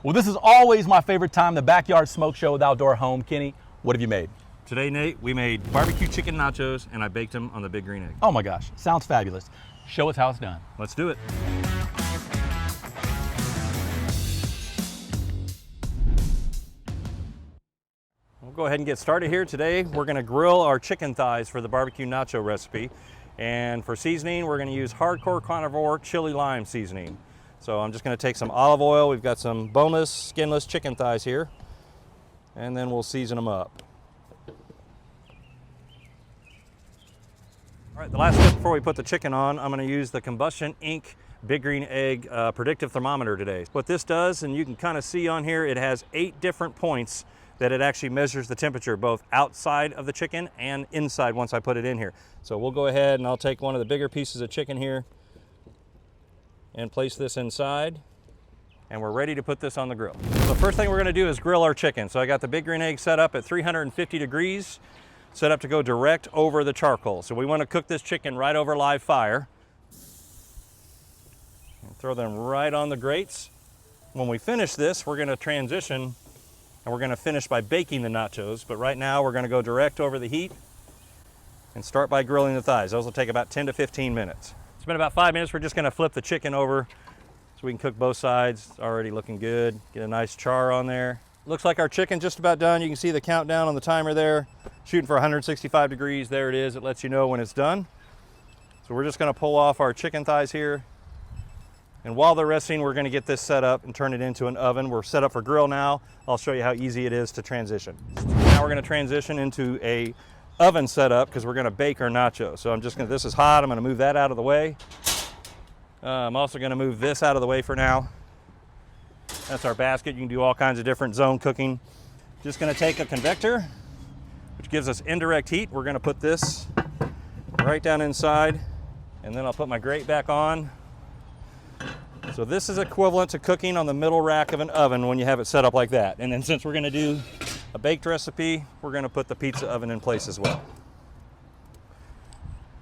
Well, this is always my favorite time, the Backyard Smoke Show with Outdoor Home. Kenny, what have you made? Today, Nate, we made BBQ Chicken Nachos, and I baked them on the big green egg. Oh my gosh, sounds fabulous. Show us how it's done. Let's do it. We'll go ahead and get started here. Today, we're gonna grill our chicken thighs for the barbecue nacho recipe. And for seasoning, we're gonna use hardcore carnivore chili lime seasoning. So I'm just gonna take some olive oil. We've got some boneless, skinless chicken thighs here. And then we'll season them up. All right, the last step before we put the chicken on, I'm gonna use the Combustion Inc. Big Green Egg predictive thermometer today. What this does, and you can kind of see on here, it has 8 different points that it actually measures the temperature, both outside of the chicken and inside once I put it in here. So we'll go ahead and I'll take one of the bigger pieces of chicken here and place this inside, and we're ready to put this on the grill. So the first thing we're gonna do is grill our chicken. So I got the Big Green Egg set up at 350 degrees, set up to go direct over the charcoal. So we wanna cook this chicken right over live fire. And throw them right on the grates. When we finish this, we're gonna transition and we're gonna finish by baking the nachos, but right now we're gonna go direct over the heat and start by grilling the thighs. Those will take about 10 to 15 minutes. It's been about 5 minutes. We're just gonna flip the chicken over so we can cook both sides. It's already looking good. Get a nice char on there. Looks like our chicken's just about done. You can see the countdown on the timer there. Shooting for 165 degrees. There it is. It lets you know when it's done. So we're just gonna pull off our chicken thighs here. And while they're resting, we're gonna get this set up and turn it into an oven. We're set up for grill now. I'll show you how easy it is to transition. Now we're gonna transition into a oven setup because we're gonna bake our nachos. So I'm just gonna, this is hot, I'm gonna move that out of the way. I'm also gonna move this out of the way for now. That's our basket. You can do all kinds of different zone cooking. Just gonna take a convector, which gives us indirect heat. We're gonna put this right down inside, and then I'll put my grate back on. So this is equivalent to cooking on the middle rack of an oven when you have it set up like that. And then since we're gonna do a baked recipe, we're gonna put the pizza oven in place as well.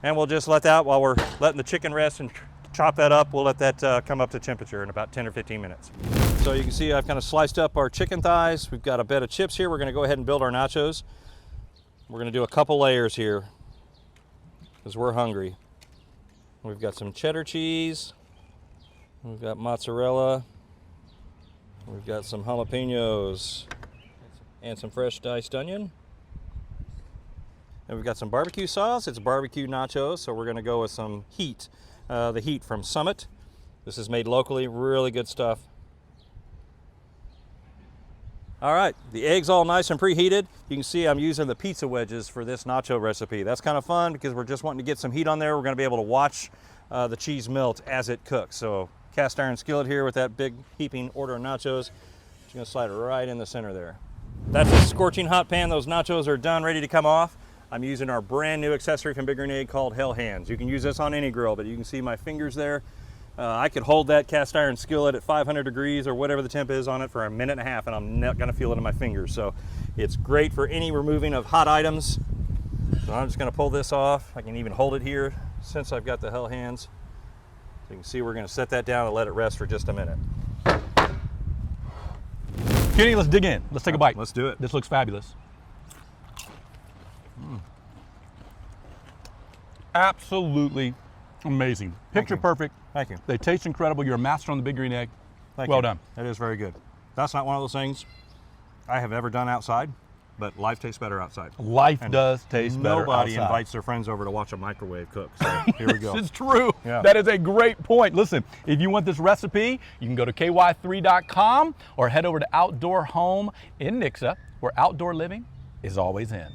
And we'll just let that, while we're letting the chicken rest and chop that up, we'll let that come up to temperature in about 10 or 15 minutes. So you can see I've kind of sliced up our chicken thighs. We've got a bed of chips here. We're gonna go ahead and build our nachos. We're gonna do a couple layers here because we're hungry. We've got some cheddar cheese. We've got mozzarella. We've got some jalapeños and some fresh diced onion. And we've got some barbecue sauce. It's barbecue nachos, so we're gonna go with some heat. The heat from Summit. This is made locally, really good stuff. All right, the egg's all nice and preheated. You can see I'm using the pizza wedges for this nacho recipe. That's kind of fun because we're just wanting to get some heat on there. We're gonna be able to watch the cheese melt as it cooks. So cast iron skillet here with that big heaping order of nachos. Just gonna slide it right in the center there. That's a scorching hot pan. Those nachos are done, ready to come off. I'm using our brand new accessory from Big Green Egg called Hell Hands. You can use this on any grill, but you can see my fingers there. I could hold that cast iron skillet at 500 degrees or whatever the temp is on it for a minute and a half, and I'm not gonna feel it in my fingers. So it's great for any removing of hot items. So I'm just gonna pull this off. I can even hold it here since I've got the Hell Hands. So you can see we're gonna set that down and let it rest for just a minute. Kenny, let's dig in. Let's take a bite. Let's do it. This looks fabulous. Absolutely amazing. Picture perfect. Thank you. They taste incredible. You're a master on the Big Green Egg. Well done. That is very good. That's not one of those things I have ever done outside, but life tastes better outside. Life does taste better Nobody outside. invites their friends over to watch a microwave cook. So here we go. This is true. Yeah. That is a great point. Listen, if you want this recipe, you can go to ky3.com or head over to Outdoor Home in Nixa, where outdoor living is always in.